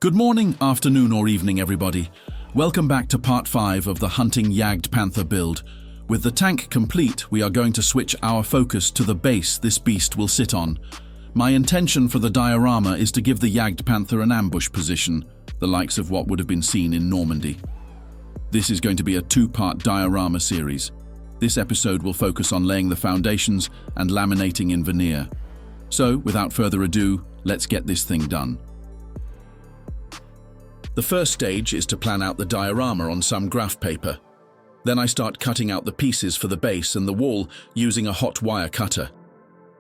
Good morning, afternoon or evening everybody. Welcome back to part 5 of the hunting Jagdpanther build. With the tank complete, we are going to switch our focus to the base this beast will sit on. My intention for the diorama is to give the Jagdpanther an ambush position, the likes of what would have been seen in Normandy. This is going to be a 2-part diorama series. This episode will focus on laying the foundations and laminating in veneer. So, without further ado, let's get this thing done. The first stage is to plan out the diorama on some graph paper. Then I start cutting out the pieces for the base and the wall using a hot wire cutter.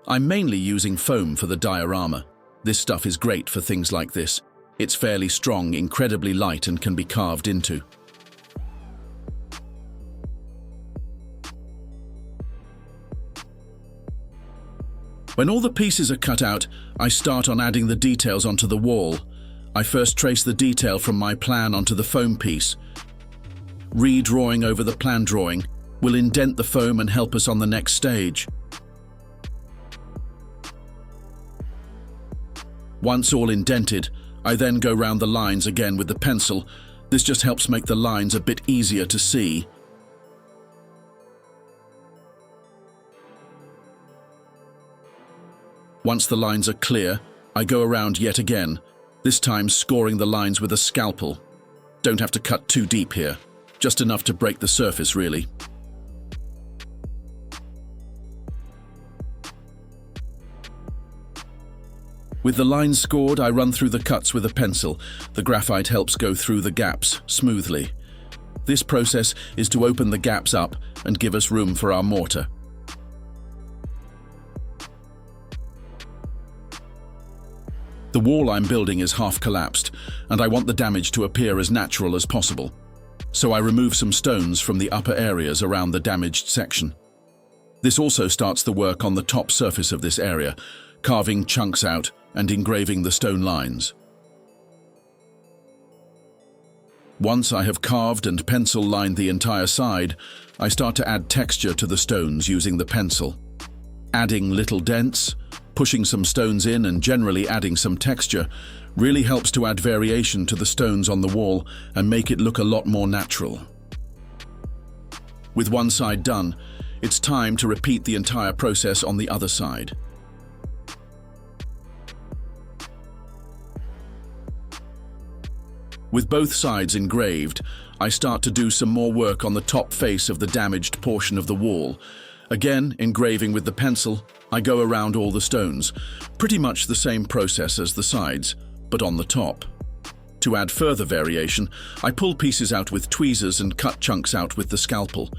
I'm mainly using foam for the diorama. This stuff is great for things like this. It's fairly strong, incredibly light, and can be carved into. When all the pieces are cut out, I start on adding the details onto the wall. I first trace the detail from my plan onto the foam piece. Redrawing over the plan drawing will indent the foam and help us on the next stage. Once all indented, I then go round the lines again with the pencil. This just helps make the lines a bit easier to see. Once the lines are clear, I go around yet again, this time scoring the lines with a scalpel. Don't have to cut too deep here, just enough to break the surface really. With the lines scored, I run through the cuts with a pencil. The graphite helps go through the gaps smoothly. This process is to open the gaps up and give us room for our mortar. The wall I'm building is half collapsed, and I want the damage to appear as natural as possible. So I remove some stones from the upper areas around the damaged section. This also starts the work on the top surface of this area, carving chunks out and engraving the stone lines. Once I have carved and pencil lined the entire side, I start to add texture to the stones using the pencil. Adding little dents, pushing some stones in and generally adding some texture really helps to add variation to the stones on the wall and make it look a lot more natural. With one side done, it's time to repeat the entire process on the other side. With both sides engraved, I start to do some more work on the top face of the damaged portion of the wall. Again, engraving with the pencil, I go around all the stones, pretty much the same process as the sides, but on the top. To add further variation, I pull pieces out with tweezers and cut chunks out with the scalpel.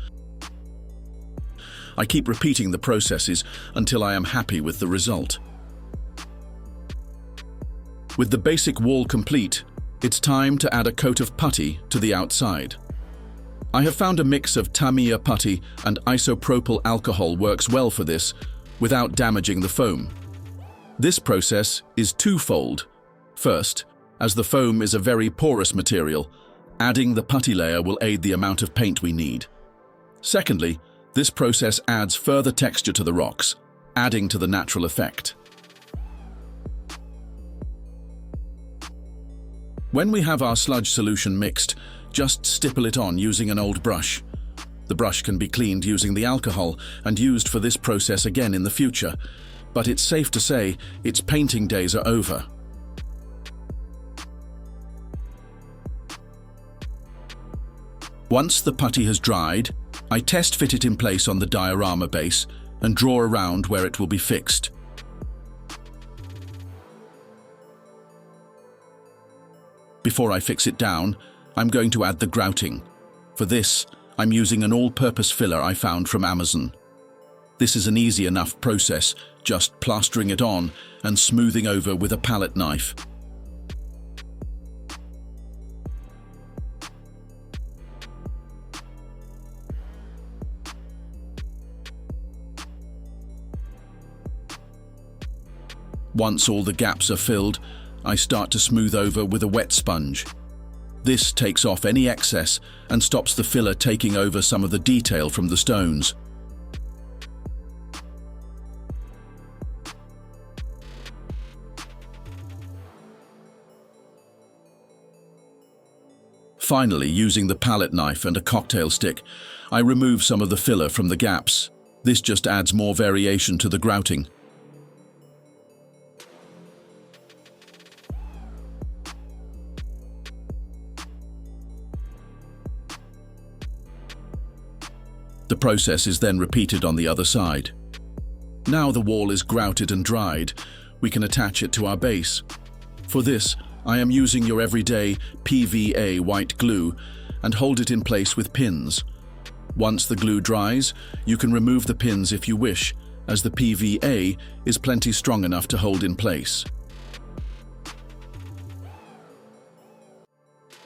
I keep repeating the processes until I am happy with the result. With the basic wall complete, it's time to add a coat of putty to the outside. I have found a mix of Tamiya putty and isopropyl alcohol works well for this, without damaging the foam. This process is twofold. First, as the foam is a very porous material, adding the putty layer will aid the amount of paint we need. Secondly, this process adds further texture to the rocks, adding to the natural effect. When we have our sludge solution mixed, just stipple it on using an old brush. The brush can be cleaned using the alcohol and used for this process again in the future, but it's safe to say its painting days are over. Once the putty has dried, I test fit it in place on the diorama base and draw around where it will be fixed. Before I fix it down, I'm going to add the grouting. For this, I'm using an all-purpose filler I found from Amazon. This is an easy enough process, just plastering it on and smoothing over with a palette knife. Once all the gaps are filled, I start to smooth over with a wet sponge. This takes off any excess and stops the filler taking over some of the detail from the stones. Finally, using the palette knife and a cocktail stick, I remove some of the filler from the gaps. This just adds more variation to the grouting. The process is then repeated on the other side. Now the wall is grouted and dried, we can attach it to our base. For this, I am using your everyday PVA white glue and hold it in place with pins. Once the glue dries, you can remove the pins if you wish, as the PVA is plenty strong enough to hold in place.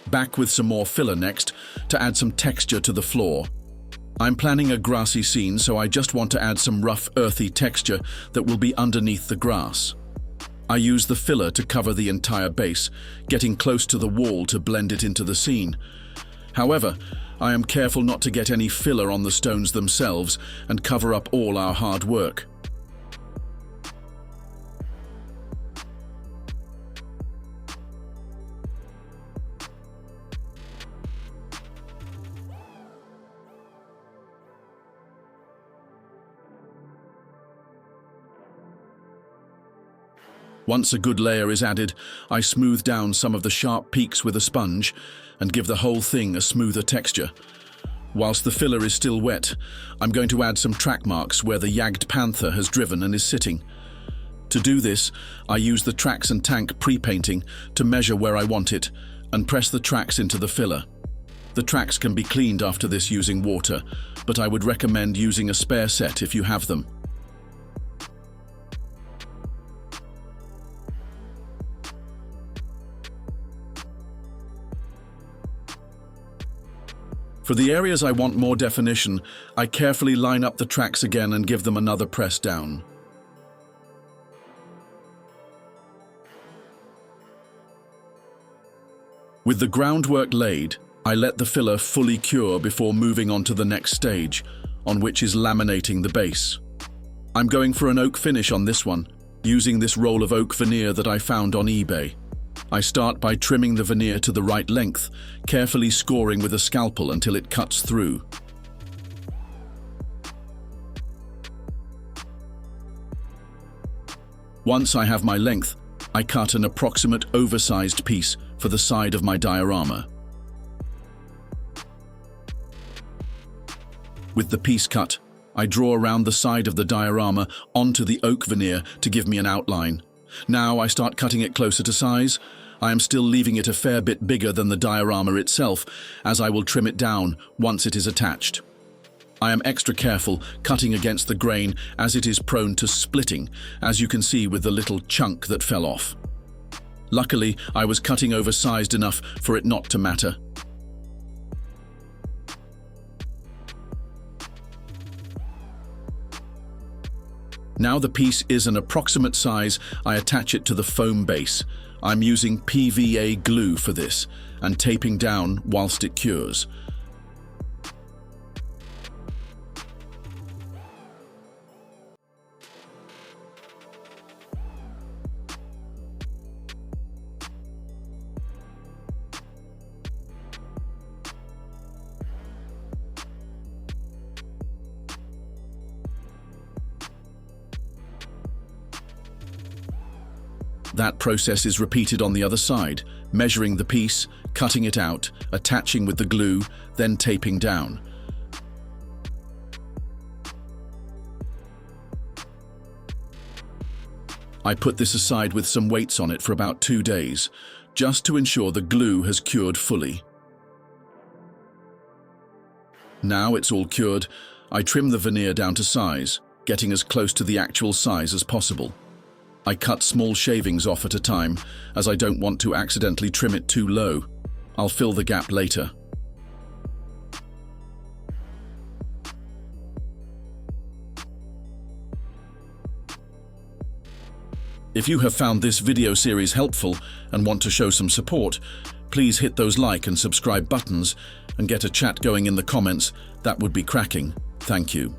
Back with some more filler next to add some texture to the floor. I'm planning a grassy scene, so I just want to add some rough, earthy texture that will be underneath the grass. I use the filler to cover the entire base, getting close to the wall to blend it into the scene. However, I am careful not to get any filler on the stones themselves and cover up all our hard work. Once a good layer is added, I smooth down some of the sharp peaks with a sponge and give the whole thing a smoother texture. Whilst the filler is still wet, I'm going to add some track marks where the Jagdpanther has driven and is sitting. To do this, I use the tracks and tank pre-painting to measure where I want it and press the tracks into the filler. The tracks can be cleaned after this using water, but I would recommend using a spare set if you have them. For the areas I want more definition, I carefully line up the tracks again and give them another press down. With the groundwork laid, I let the filler fully cure before moving on to the next stage, on which is laminating the base. I'm going for an oak finish on this one, using this roll of oak veneer that I found on eBay. I start by trimming the veneer to the right length, carefully scoring with a scalpel until it cuts through. Once I have my length, I cut an approximate oversized piece for the side of my diorama. With the piece cut, I draw around the side of the diorama onto the oak veneer to give me an outline. Now I start cutting it closer to size. I am still leaving it a fair bit bigger than the diorama itself, as I will trim it down once it is attached. I am extra careful cutting against the grain as it is prone to splitting, as you can see with the little chunk that fell off. Luckily, I was cutting oversized enough for it not to matter. Now the piece is an approximate size, I attach it to the foam base. I'm using PVA glue for this and taping down whilst it cures. That process is repeated on the other side, measuring the piece, cutting it out, attaching with the glue, then taping down. I put this aside with some weights on it for about 2 days, just to ensure the glue has cured fully. Now it's all cured, I trim the veneer down to size, getting as close to the actual size as possible. I cut small shavings off at a time, as I don't want to accidentally trim it too low. I'll fill the gap later. If you have found this video series helpful and want to show some support, please hit those like and subscribe buttons and get a chat going in the comments. That would be cracking. Thank you.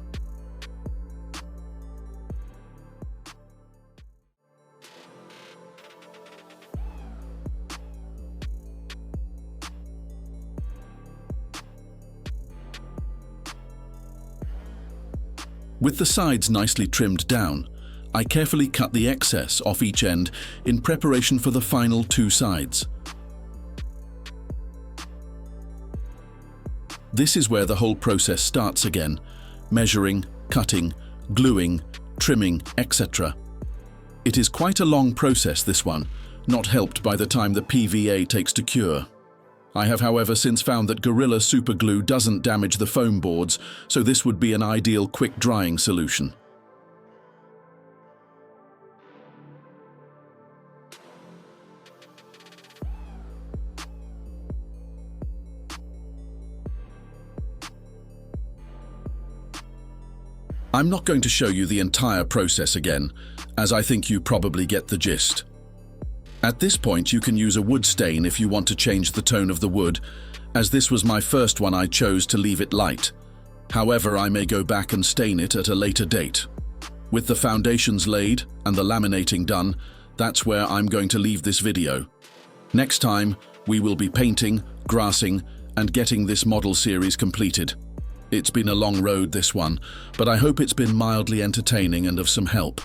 With the sides nicely trimmed down, I carefully cut the excess off each end in preparation for the final 2 sides. This is where the whole process starts again: measuring, cutting, gluing, trimming, etc. It is quite a long process, this one, not helped by the time the PVA takes to cure. I have, however, since found that Gorilla Super Glue doesn't damage the foam boards, so this would be an ideal quick drying solution. I'm not going to show you the entire process again, as I think you probably get the gist. At this point, you can use a wood stain if you want to change the tone of the wood, as this was my first one. I chose to leave it light. However, I may go back and stain it at a later date. With the foundations laid and the laminating done, that's where I'm going to leave this video. Next time, we will be painting, grassing, and getting this model series completed. It's been a long road, this one, but I hope it's been mildly entertaining and of some help.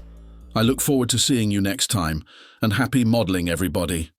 I look forward to seeing you next time, and happy modeling, everybody.